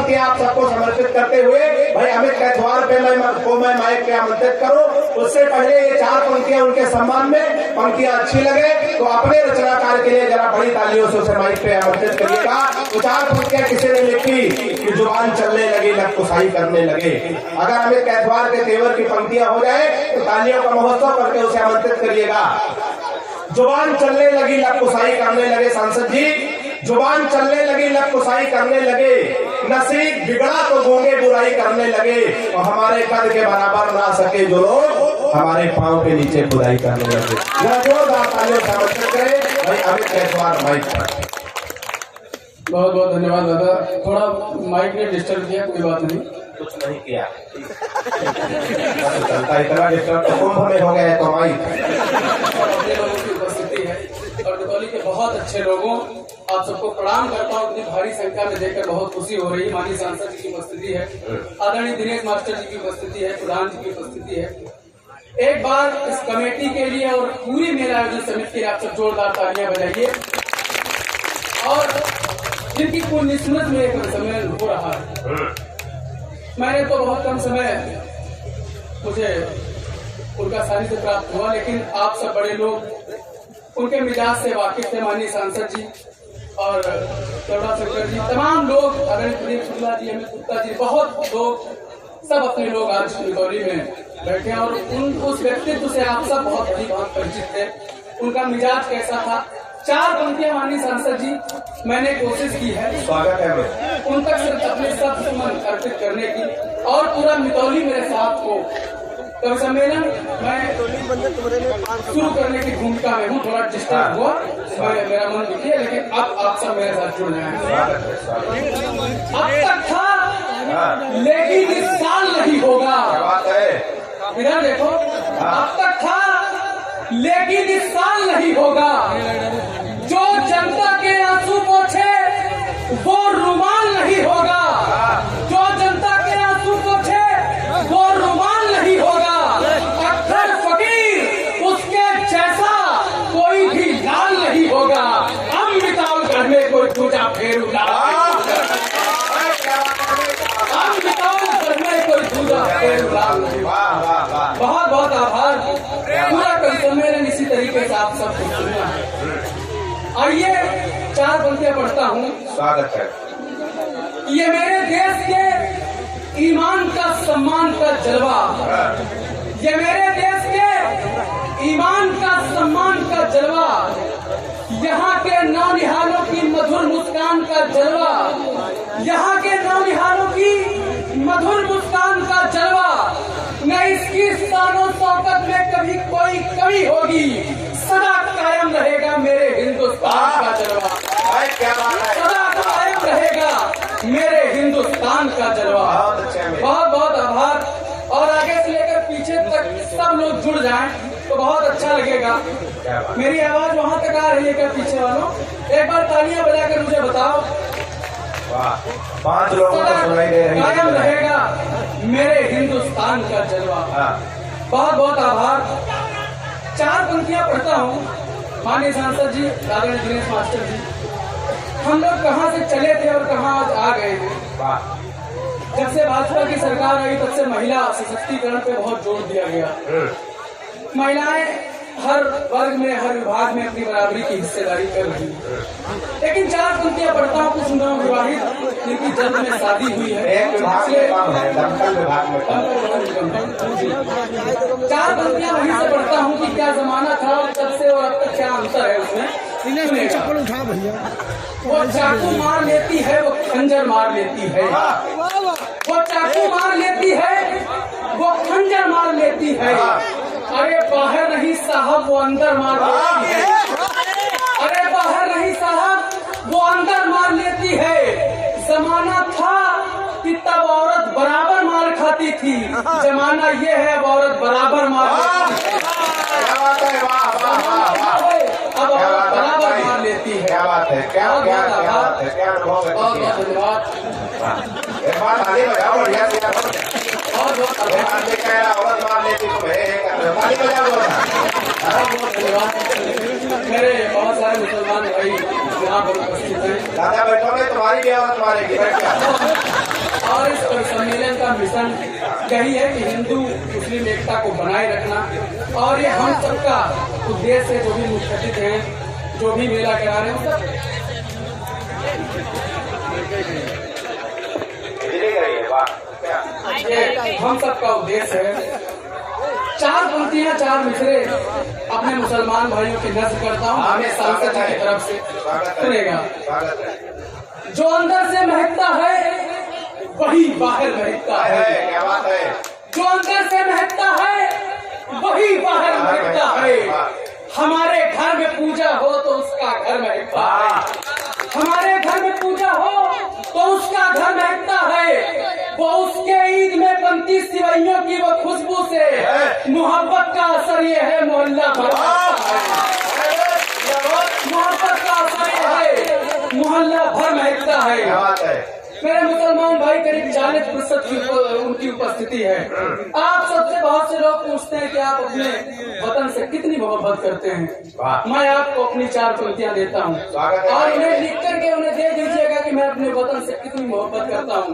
पंक्तियां आप सबको समर्पित करते हुए भाई अमित कैथवार पे मैं माइक पे आमंत्रित करूं। उससे पहले ये 4 पंक्तियां उनके सम्मान में, पंक्तियां अच्छी लगे तो अपने रचनाकार के लिए जरा बड़ी तालियों से उसे माइक पे आमंत्रित करिएगा। तो 4 पंक्तियां किसी ने लिखी कि जुबान चलने लगी लग कुसाई करने लगे। अगर अमित कैथवार के तेवर की पंक्तियां हो जाए तो तालियों का महोत्सव करके उसे आमंत्रित करिएगा। जुबान चलने लगी लग कुसाई करने लगे, सांसद जी जुबान चलने लगी लग कुसाई करने लगे, नसीब बिगड़ा तो गूंगे बुराई करने लगे, और हमारे कद के बराबर ना सके जो लोग हमारे पांव के नीचे बुराई करने लगे। जोरदार तालियों से आमंत्रित करें भाई अमित कैथवार माइक पर। बहुत बहुत धन्यवाद दादा। थोड़ा माइक ने डिस्टर्ब किया, कोई बात नहीं, कुछ नहीं किया चलता इतना डिस्टर्ब तो कुंभ में हो गया तो माइक। अपने लोगों की उपस्थिति है और दीपावली के बहुत अच्छे लोगों, आप सबको प्रणाम करता हूँ। इतनी भारी संख्या में देखकर बहुत खुशी हो रही है। माननीय सांसद जी की उपस्थिति है, आदरणीय दिनेश मास्टर जी की उपस्थिति है, प्रधान जी की उपस्थिति है। एक बार इस कमेटी के लिए और पूरी मेला आयोजन समिति के लिए आप सब जोरदार तालियां बजाइए। और जिनकी पूर्ण स्मृत में एक सम्मेलन हो रहा है, मैंने तो बहुत कम समय मुझे उनका सानिध्य प्राप्त हुआ, लेकिन आप सब बड़े लोग उनके मिजाज से वाकिफ थे। माननीय सांसद जी और करुणा शंकर जी, तमाम लोग, आदरणीय प्रदीप शुक्ला जी, अमित गुप्ता जी, बहुत लोग, सब अपने लोग आज दीपावली में बैठे हैं। और उस व्यक्तित्व से आप सब बहुत बड़ी बात परिचित थे। उनका मिजाज कैसा था? 4 पंक्तियां माननीय सांसद जी मैंने कोशिश की है, स्वागत है उन तक सिर्फ अपने सब मन अर्पित करने की, और पूरा मितौली मेरे साथ को कवि सम्मेलन मैं शुरू करने की भूमिका में हूँ। थोड़ा डिस्टर्ब हुआ, मेरा मन दुखी है, लेकिन अब आप सब मेरे साथ जुड़ जाएंगे। अब तक था लेकिन इस साल नहीं होगा। इधर देखो, अब तक था लेकिन इस साल नहीं होगा। जो जनता के आंसू पोंछे वो रुमाल नहीं होगा। जो जनता के आंसू पोंछे वो रुमाल नहीं होगा। अक्सर फकीर उसके जैसा कोई भी लाल नहीं होगा। हम मिताल घर में कोई दूजा फेरू लाल, हम मिताल घर में कोई दूजा फेरू लाल नहीं। बहुत बहुत आभार। पूरा कवि सम्मेलन इसी तरीके से आप सबको सुनना है। आइए 4 पंक्तियां पढ़ता हूँ। स्वागत है। ये मेरे देश के ईमान का सम्मान का जलवा, ये मेरे देश के ईमान का सम्मान का जलवा, यहाँ के नौनिहालों की मधुर मुस्कान का जलवा, यहाँ के नौनिहालों की मधुर मुस्कान का जलवा। न इसकी शानो शौकत में कभी कोई कमी होगी, सदा कायम रहेगा मेरे हिंदुस्तान का जलवा। सदा कायम रहेगा मेरे हिंदुस्तान का जलवा। बहुत बहुत आभार। और आगे से लेकर पीछे तक सब लोग जुड़ जाएं तो बहुत अच्छा लगेगा। मेरी आवाज वहां तक आ रही है क्या पीछे वालों? एक बार तालियां बजाकर मुझे बताओ। 5 लोगों को सुनाई दे रही है। कायम रहेगा मेरे हिंदुस्तान का जलवा। बहुत बहुत आभार। 4 पंक्तियां पढ़ता हूँ। माननीय सांसद जी, आदरणीय दिनेश मास्टर जी, हम लोग कहाँ से चले थे और कहाँ आज आ गए थे। जब से भाजपा की सरकार आई तब से महिला सशक्तिकरण पे बहुत जोर दिया गया। महिलाएं हर वर्ग में, हर विभाग में अपनी बराबरी की हिस्सेदारी कर रही है। लेकिन 4 पंक्तियां पढ़ता हूँ। कुछ नवविवाहित जिनकी जल्द में शादी हुई है, 4 पंक्तियां वहीं से पढ़ता हूँ कि क्या जमाना था और तब से और अब तक क्या अंतर है उसमें। उठा भैया, वो चाकू मार लेती है, वो खंजर मार लेती है। वो चाकू मार लेती है, वो खंजर मार लेती है। अरे बाहर नहीं साहब, वो अंदर मार लेती है। अरे बाहर नहीं साहब, वो अंदर मार लेती है। जमाना था कि तब औरत बराबर मार खाती थी, जमाना ये है अब औरत बराबर मार लेती है। अब औरत बराबर मार लेती है। क्या बात है, क्या क्या क्या बात है, क्या अनुभव है। बहुत बहुत धन्यवाद। एक बार ताली बजाओ, बढ़िया से बहुत बहुत औरत मार लेती ताली बजाओ। बहुत धन्यवाद। मेरे बहुत सारे मुसलमान भाई यहाँ पर उपस्थित हैं। दादा बैठोगे तुम्हारी भी औरत मारेगी। यही है कि हिंदू मुस्लिम एकता को बनाए रखना, और ये हम सबका उद्देश्य है। जो भी मुख्यातिथ हैं, जो भी मेला करा रहे हैं, हम सबका उद्देश्य है। चार पंक्तियां, चार मिसरे अपने मुसलमान भाइयों की नज्म करता हूँ हमें सांसद जी की तरफ से सुनेगा। जो अंदर से महकता है वही बाहर महकता है, क्या बात है। जो अंदर से महकता है वही बाहर महकता है। हमारे घर में पूजा हो तो उसका घर महकता है, हमारे घर में पूजा हो तो उसका घर महकता है। वो उसके ईद में बनती सिवैयों की वो खुशबू से मोहब्बत का असर ये है मोहल्ला भर मोहब्बत का असर ये है मोहल्ला भर महकता है। मेरे मुसलमान भाई करीब 40% की उनकी उपस्थिति है। आप सबसे बहुत से लोग पूछते हैं कि आप अपने वतन से कितनी मोहब्बत करते हैं। मैं आपको अपनी चार पंक्तियां देता हूँ और उन्हें लिख करके उन्हें दे दीजिएगा कि मैं अपने वतन से कितनी मोहब्बत करता हूँ।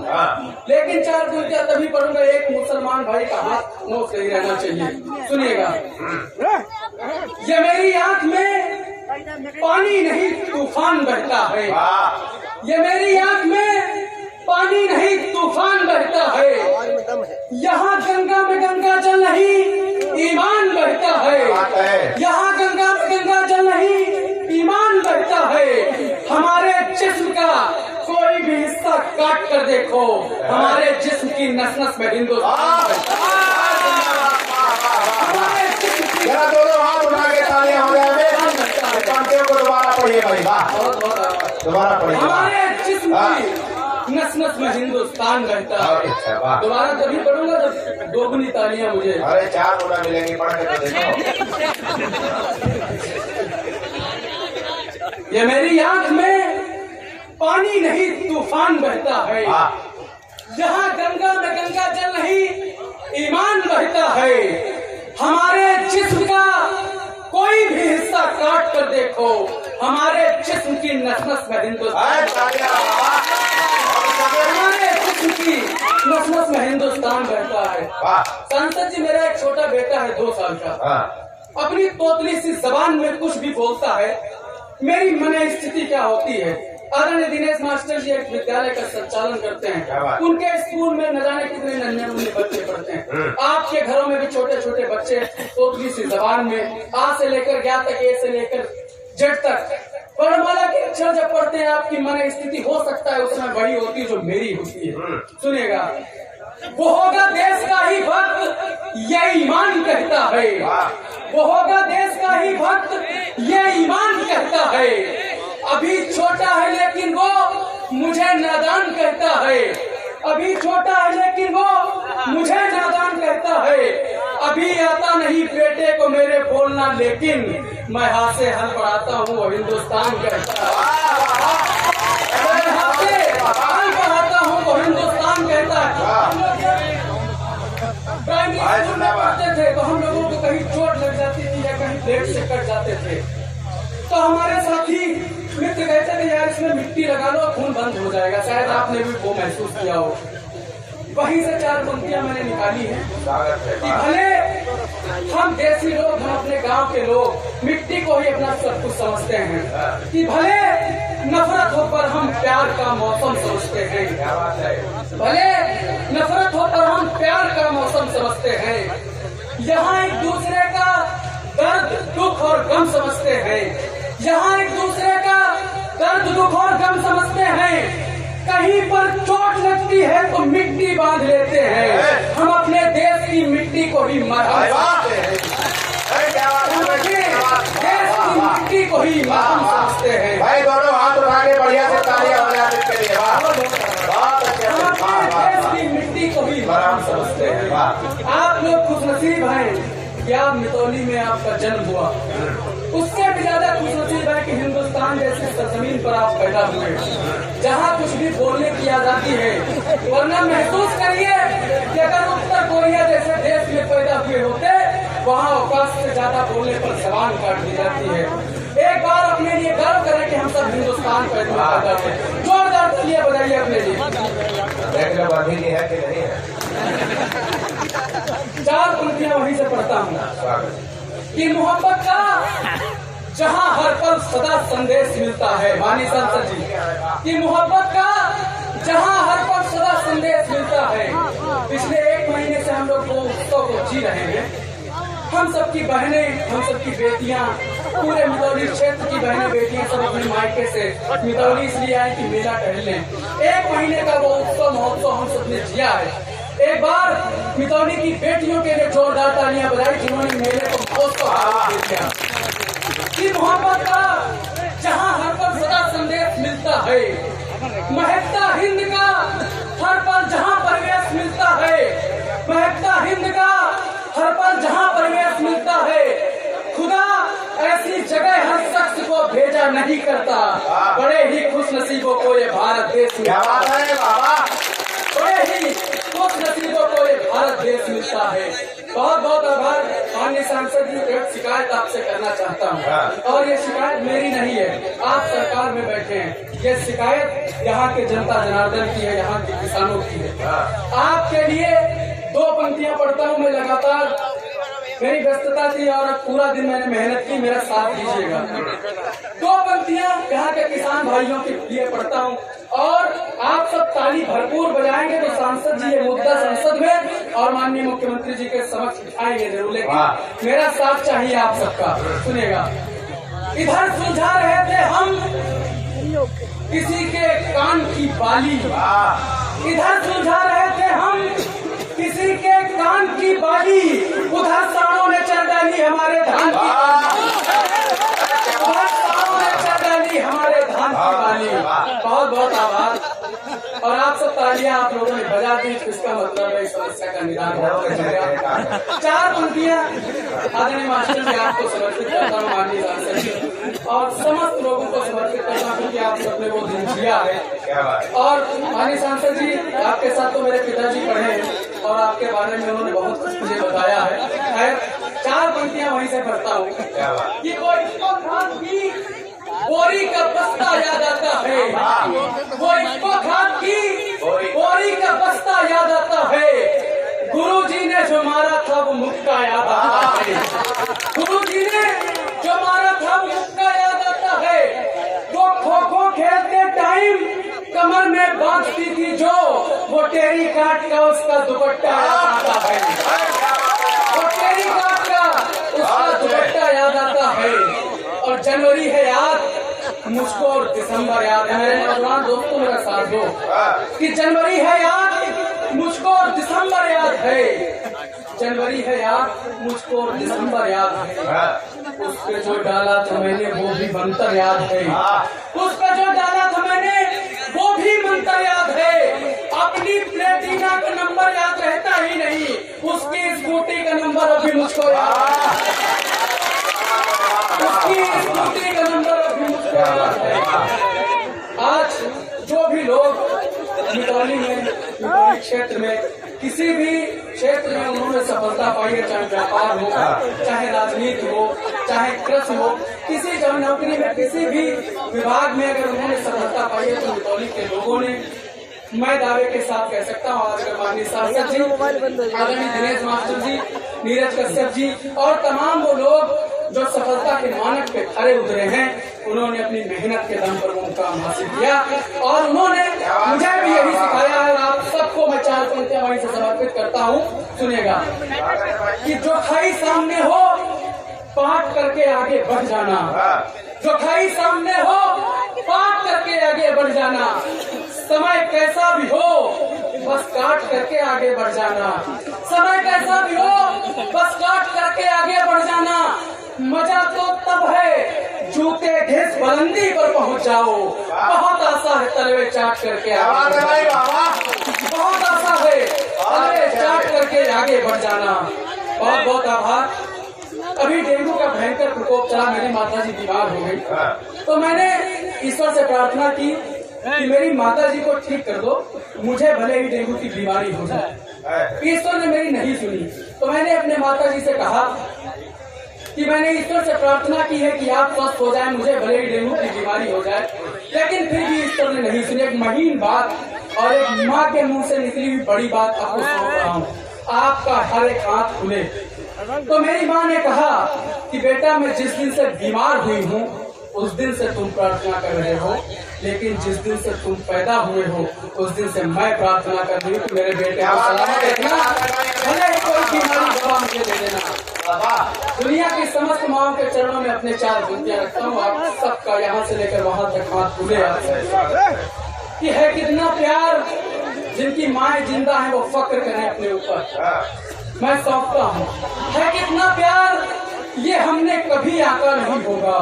लेकिन चार पंक्तियां तभी पढ़ूंगा, एक मुसलमान भाई का हाथ मुंह सही रहना चाहिए। सुनिएगा। ये मेरी आंख में पानी नहीं तूफान बहता है, ये मेरी आंख में पानी नहीं तूफान बहता है। यहाँ गंगा में गंगा जल नहीं ईमान बहता है, यहाँ गंगा में गंगा जल नहीं ईमान बहता है। हमारे जिस्म का कोई भी हिस्सा काट कर देखो, हमारे जिस्म की नस नस में हिंदुस्तान बहता है। हमारे जिस्म की दोनों हाथ उठा के तालियां हो जाए। पंक्तियों को दोबारा पढ़िए भाई, दोबारा पढ़िए। हमारे जिस्म की नस नस में हिंदुस्तान रहता है। दोबारा तभी पढ़ूंगा जब दोगुनी तालियां मुझे। अरे 4 गुना मिलेंगी, पढ़ के तो देखो। ये मेरी आंख में पानी नहीं तूफान बहता है, यहाँ गंगा में गंगा जल नहीं ईमान बहता है। हमारे जिस्म का कोई भी हिस्सा काट कर देखो, हमारे जिस्म की नस नस में हिंदुस्तान, हमारे जिस्म की नस नस में हिंदुस्तान बहता है। सांसद जी, मेरा एक छोटा बेटा है 2 साल का, अपनी तोतली सी जबान में कुछ भी बोलता है। मेरी मन स्थिति क्या होती है। आदरणीय दिनेश मास्टर जी एक विद्यालय का संचालन करते हैं, उनके स्कूल में न जाने कितने नन्हे मुन्ने बच्चे पढ़ते हैं। आपके घरों में भी छोटे छोटे बच्चे तोतली सी जबान में आ से लेकर ज्ञा तक, ए से लेकर जेड तक वर्णमाला के अक्षर जब पढ़ते हैं, आपकी मन स्थिति हो सकता है उसमें बड़ी होती है जो मेरी होती है। सुनिएगा। वो होगा देश का ही भक्त ये ईमान कहता है, वो होगा देश का ही भक्त ये ईमान कहता है। अभी छोटा है लेकिन वो मुझे नादान कहता है, अभी छोटा है लेकिन वो मुझे नादान कहता है। अभी आता नहीं बेटे को मेरे बोलना, लेकिन मैं हाथ से हल बढ़ाता हूँ वो हिंदुस्तान कहता है। मैं हाथ से हल बढ़ाता हूँ वो हिंदुस्तान कहता है। प्राइमरी स्कूल में पढ़ते थे तो हम लोगों को कहीं चोट लग जाती थी या कहीं ब्लेड से कट जाते थे, तो हमारे साथी मित्र कहते थे यार इसमें मिट्टी लगा लो खून बंद हो जाएगा। शायद आपने भी वो महसूस किया हो। वहीं से 4 पंक्तियां मैंने निकाली हैं कि भले हम देसी लोग, हम अपने गांव के लोग मिट्टी को ही अपना सब कुछ समझते हैं, कि भले नफरत हो पर हम प्यार का मौसम समझते हैं, भले नफरत हो पर हम प्यार का मौसम समझते हैं। यहाँ एक दूसरे का दर्द दुख और गम समझते हैं, यहाँ एक दूसरे का दर्द दुख और गम समझते हैं। कहीं पर चोट लगती है तो मिट्टी बांध लेते हैं, हम अपने देश की मिट्टी को ही मरहम समझते हैं, देश की मिट्टी को ही मरहम समझते हैं। भाई दोनों हाथ उठा के बढ़िया से तालियां हो जाए इसके लिए। हम अपने देश की मिट्टी को ही मरहम समझते हैं। आप लोग खुशनसीब हैं कि आप मितौली में आपका जन्म हुआ, उससे भी ज्यादा खुशनसीब है कि हिंदुस्तान जैसे सरजमीन पर आप पैदा हुए, जहाँ कुछ भी बोलने की आजादी है। वरना महसूस करिए कि अगर उत्तर कोरिया जैसे देश में पैदा हुए होते, वहाँ अवकाश से ज्यादा बोलने पर जबान काट दी जाती है। एक बार अपने लिए गर्व करें कि हम सब हिंदुस्तान पैदा हुए। जोरदार तालियां बजाइए अपने लिए। लोग गांधी जी है कि नहीं है? 4 पंक्तियां वहीं से पढ़ता हूँ कि मोहब्बत का जहाँ हर पल सदा संदेश मिलता है, माननीय सांसद जी, कि मोहब्बत का जहाँ हर पल सदा संदेश मिलता है। पिछले 1 महीने से हम लोग वो उत्सव को जी रहे हैं। हम सबकी बहनें, हम सबकी बेटियां, पूरे मितौली क्षेत्र की बहनें बेटियां सब अपने मायके से मितौली इसलिए आए कि मेला टहलने। 1 महीने का वो उत्सव महोत्सव हम सबने जिया है। एक बार मितौली की बेटियों के लिए जोरदार तालियां बजाई जिन्होंने मेले को महोत्सव दे दिया। कि मोहब्बत का जहाँ हर पल सदा संदेश मिलता है, महकता हिंद का हर पल जहाँ परिवेश मिलता है, महकता हिंद का हर पल जहाँ परिवेश मिलता है। खुदा ऐसी जगह हर शख्स को भेजा नहीं करता, बड़े ही खुश नसीबों को ये भारत देश मिलता है। बड़े ही खुश नसीबों को ये भारत देश मिलता है। बहुत बहुत आभार माननीय सांसद जी। एक शिकायत आपसे करना चाहता हूँ, और ये शिकायत मेरी नहीं है, आप सरकार में बैठे हैं। ये शिकायत यहाँ के जनता जनार्दन की है, यहाँ के किसानों की है। आपके लिए 2 पंक्तियां पढ़ता हूँ मैं लगातार। मेरी व्यस्तता थी और पूरा दिन मैंने मेहनत की, मेरा साथ दीजिएगा। 2 पंक्तियां यहाँ के किसान भाइयों के लिए पढ़ता हूँ, और आप सब ताली भरपूर बजाएंगे तो सांसद जी ये मुद्दा संसद में और माननीय मुख्यमंत्री जी के समक्ष उठाएंगे जरूर, लेकिन मेरा साथ चाहिए आप सबका। सुनिएगा। इधर सुलझा रहे थे हम किसी के कान की बाली, इधर सुलझा रहे थे हम किसी के कान की बाली, उधर सांडों ने चढ़ डाली हमारे धान की बाली, उधर सांडों ने चढ़ डाली हमारे धान की बाली। बहुत बहुत आभार। और आप सब तालियां आप लोगों ने बजा दी, इसका मतलब है इस समस्या का निदान हो जाएगा। 4 पंक्तियां आदरणीय मास्टर जी आपको समर्पित करता हूँ माननीय सांसद जी, और समस्त लोगों को समर्पित करता हूँ क्योंकि आप सबने वो दिन जिया है। और माननीय सांसद जी आपके साथ तो मेरे पिताजी पढ़े हैं और आपके बारे में उन्होंने बहुत कुछ मुझे बताया है। खैर 4 पंक्तियां वहीं से पढ़ता हूँ कि बोरी का बस्ता याद आता है, वो इसको खाद की बोरी का बस्ता याद आता है। गुरुजी ने जो मारा था वो मुक्का याद आता है, गुरुजी ने जो मारा था वो मुक्का याद आता है। वो खो खो खेलते टाइम कमर में बांधती थी जो, वो टेरी काट का उसका दुपट्टा याद आता है, वो टेरी काट का उसका दुपट्टा याद आता है। और जनवरी है याद मुझको और दिसंबर याद है। मेरे नौजवान दोस्तों मेरा साथ दो कि जनवरी है याद मुझको और दिसंबर याद है, जनवरी है याद मुझको और दिसंबर याद है। उस पे जो डाला था मैंने वो भी मंत्र याद है, उस पे जो डाला था मैंने वो भी मंत्र याद है। अपनी प्लेटिना का नंबर याद रहता ही नहीं, उसकी स्कूटी का नंबर अभी मुझको याद है, उसकी स्कूटी का नंबर अभी मुझको याद है। आज जो भी लोग मितौली में, मितौली क्षेत्र में, किसी भी क्षेत्र में उन्होंने सफलता पाई है, चाहे व्यापार हो, चाहे राजनीति हो, चाहे कृषि हो, किसी जब नौकरी में किसी भी विभाग में अगर उन्होंने सफलता पाई है तो मितौली के लोगों ने, मैं दावे के साथ कह सकता हूँ, आज अगर माननीय सांसद जी, आदरणीय दिनेश मास्टर जी, नीरज कश्यप जी और तमाम वो लोग जो सफलता के मानक पे खड़े उतरे हैं, उन्होंने अपनी मेहनत के दम पर वो मुकाम हासिल किया और उन्होंने मुझे भी यही सिखाया है। आप सबको मैं 4 पंक्तियां वहीं से समर्पित करता हूँ। सुनिएगा कि जो खाई सामने हो पाट करके आगे बढ़ जाना, जो खाई सामने हो पाट करके आगे बढ़ जाना, समय कैसा भी हो बस काट करके आगे बढ़ जाना, समय कैसा भी हो बस काट करके आगे बढ़ जाना। मजा तो तब है जूते घिस बुलंदी पर पहुंच जाओ, बहुत आशा है तलवे चाट करके आगे, बहुत आशा है तलवे चाट करके आगे बढ़ जाना। बहुत बहुत आभार। अभी डेंगू का भयंकर प्रकोप चला, मेरी माताजी बीमार हो गई, तो मैंने ईश्वर से प्रार्थना की कि मेरी माताजी को ठीक कर दो, मुझे भले ही डेंगू की बीमारी हो जाए। ईश्वर ने मेरी नहीं सुनी, तो मैंने अपने माताजी से कहा कि मैंने ईश्वर से प्रार्थना की है कि आप स्वस्थ हो जाएं, मुझे भले ही डेंगू की बीमारी हो जाए, लेकिन फिर भी ईश्वर ने नहीं सुनी। एक महीन बात और एक माँ के मुंह से निकली हुई बड़ी बात आपको सुना रहा हूँ, आपका हर एक हाथ खुले। तो मेरी माँ ने कहा कि बेटा मैं जिस दिन से बीमार हुई हूँ उस दिन से तुम प्रार्थना कर रहे हो, लेकिन जिस दिन से तुम पैदा हुए हो उस दिन से मैं प्रार्थना कर रही हूँ कि मेरे बेटे को सलामत रखना, भले कोई बीमारी दवा मुझे दे देना। दुनिया की समस्त माओं के चरणों में अपने 4 पंक्तियां रखता हूँ, आप सबका यहाँ से लेकर वहां तक हाथ खुले कि है कितना प्यार, जिनकी माएँ जिंदा है वो फक्र करें अपने ऊपर, मैं सौंपता हूँ। है कितना प्यार ये हमने कभी आका नहीं होगा,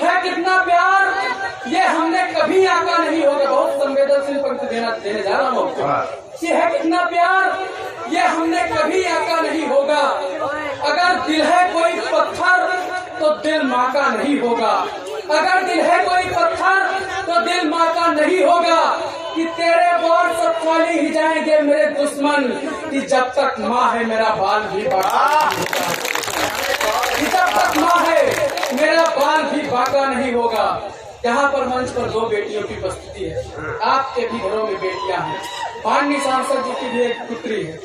है कितना प्यार ये हमने कभी आका नहीं होगा। बहुत संवेदनशील पंक्ति देने जा रहा हूँ आपको। ये है कितना प्यार ये हमने कभी आका नहीं होगा। अगर दिल है कोई पत्थर तो दिल माँ का नहीं होगा, अगर दिल है कोई पत्थर तो दिल माँ का नहीं होगा। कि तेरे बाल सब खाली ही जाएंगे मेरे दुश्मन, कि जब तक माँ है मेरा बाल भी बाका, जब तक माँ है मेरा बाल भी बाका नहीं होगा। यहाँ पर मंच पर 2 बेटियों की उपस्थिति है, आपके भी घरों में बेटियां हैं, माननीय सांसद जी की भी एक पुत्री है।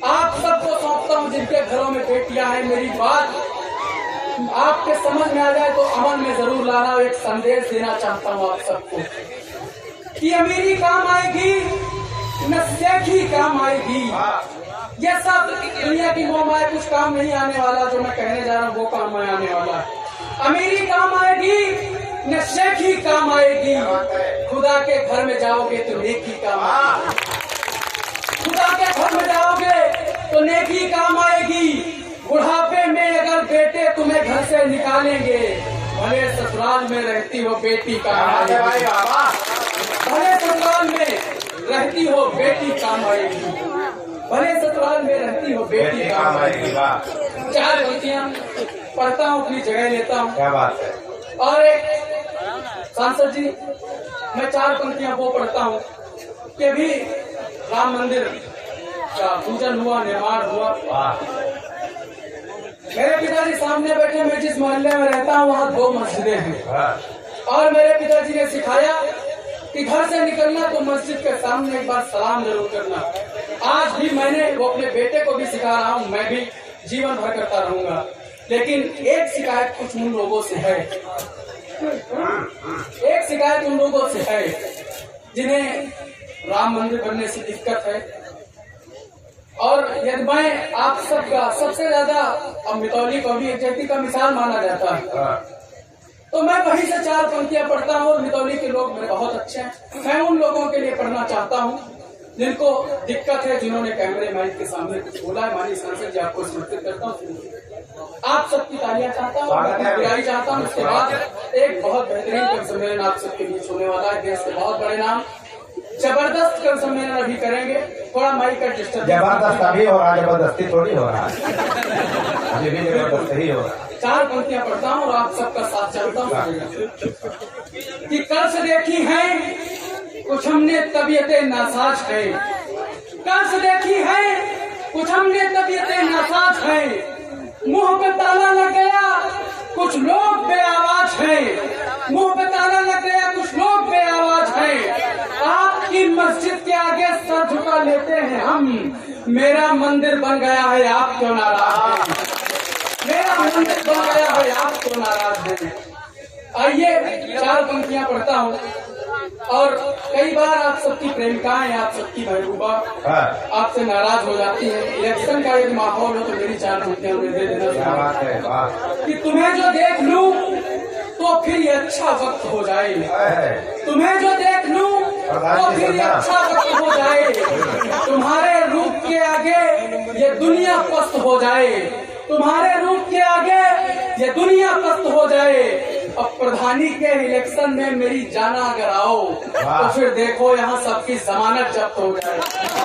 आप सबको सौंपता हूँ जिनके घरों में बेटियां हैं, मेरी बात आपके समझ में आ जाए तो अमल में जरूर लाना। एक संदेश देना चाहता हूँ आप सबको कि अमीरी काम आएगी न सेठी काम आएगी। ये सब दुनिया की मोह माया कुछ काम नहीं आने वाला, जो मैं कहने जा रहा हूँ वो काम में आने वाला है। अमीरी काम आएगी न शेखी काम आएगी, खुदा के घर में जाओगे तो नेकी काम आएगी, खुदा के घर में जाओगे तो नेकी काम आएगी। बुढ़ापे में अगर बेटे तुम्हें घर से निकालेंगे, भले ससुराल में रहती हो बेटी काम आएगी, भले ससुराल में रहती हो बेटी काम आएगी, भले ससुराल में रहती हो बेटी काम आएगी। 4 पंक्तियां पढ़ता हूँ, अपनी जगह लेता हूँ। क्या बात है। और एक सांसद जी, मैं 4 पंक्तियां वो पढ़ता हूँ कि भी राम मंदिर का पूजन हुआ, निर्माण हुआ। मेरे पिताजी सामने बैठे, मैं जिस मोहल्ले में रहता हूँ वहाँ 2 मस्जिदें हैं, और मेरे पिताजी ने सिखाया कि घर से निकलना तो मस्जिद के सामने एक बार सलाम जरूर करना। आज भी मैंने वो अपने बेटे को भी सिखा रहा हूँ, मैं भी जीवन भर करता रहूंगा। लेकिन एक शिकायत कुछ उन लोगों से है, एक शिकायत उन लोगों से है जिन्हें राम मंदिर बनने से दिक्कत है। और यदि मैं आप सबका सबसे ज्यादा, अब मितौली को भी एक व्यक्ति का मिसाल माना जाता है, तो मैं वहीं से 4 पंक्तियां पढ़ता हूँ। और मितौली के लोग मेरे बहुत अच्छे हैं, मैं उन लोगों के लिए पढ़ना चाहता हूँ जिनको दिक्कत है, जिन्होंने कैमरे माइक के सामने कुछ बोला है। माननीय सांसद जी आपको समर्पित करता हूँ, आप सबकी तालियां चाहता हूँ, बिराई चाहता हूँ। उसके बाद एक बहुत बेहतरीन कवि सम्मेलन आप सबके बीच होने वाला है, देश के बहुत बड़े नाम, जबरदस्त कवि सम्मेलन अभी करेंगे। थोड़ा माइक का डिस्टर्ब, जबरदस्त अभी हो रहा, जबरदस्ती थोड़ी हो रहा है, अभी भी जबरदस्त ही हो रहा है। 4 पंक्तियां पढ़ता हूँ और आप सबका साथ चलता हूँ कि कल से देखी है कुछ हमने तबीयतें नासाज है, कल से देखी है कुछ हमने तबीयतें नासाज है, मुंह पे ताला लग गया कुछ लोग बेआवाज है, मुंह पे ताला लग गया कुछ लोग बेआवाज है। आपकी मस्जिद के आगे सर झुका लेते हैं हम, मेरा मंदिर बन गया है आप क्यों नाराज हैं, मेरा मंदिर बन गया है आप क्यों नाराज हैं। आइए 4 पंक्तियां पढ़ता हूँ। और कई बार आप सबकी प्रेमिकाएं, आप सबकी महबूबा आपसे नाराज हो जाती है। इलेक्शन का एक माहौल हो तो मेरी 4 पंक्तियां दे देना कि तुम्हें जो देख लूं तो फिर ये अच्छा वक्त हो जाए, तुम्हें जो देख लूं तो फिर ये अच्छा वक्त हो जाए, तुम्हारे रूप के आगे ये दुनिया पस्त हो जाए, तुम्हारे रूप के आगे ये दुनिया पस्त हो जाए। अब प्रधानी के इलेक्शन में मेरी जाना अगर आओ तो फिर देखो यहाँ सबकी जमानत जब्त हो जाए।